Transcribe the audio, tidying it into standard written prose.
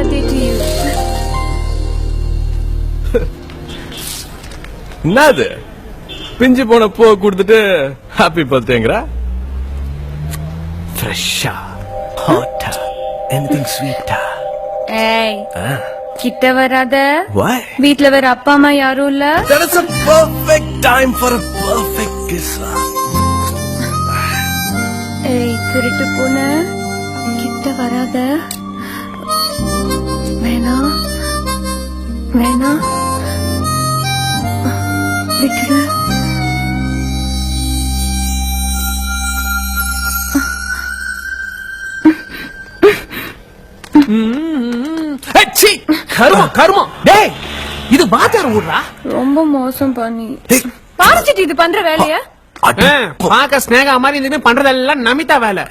birthday to you. என்னது பிஞ்சு போன பூ கொடுத்துட்டு ஹாப்பி பர்த்டேங்கற? ஃப்ரெஷ்ஷா ஹாட்டா எனிதிங் ஸ்வீட்டா? ஏய் கிட்ட வராத. Why? வீட்ல வேற அப்பா அம்மா யாரும் இல்ல. That is a perfect time for a perfect kiss. ஏய் திருட்டு போன கிட்ட வராத. வேணா வேணா விட்டுடு. கருமம் டேய் இது பாத்தார் ஊர்றா. ரொம்ப மோசம் பண்ணி பாரிச்சிட்டு இது பண்ற வேலைய பாக்க ஸ்னேகா மாதிரி பண்றதெல்லாம் நமிதா வேலை.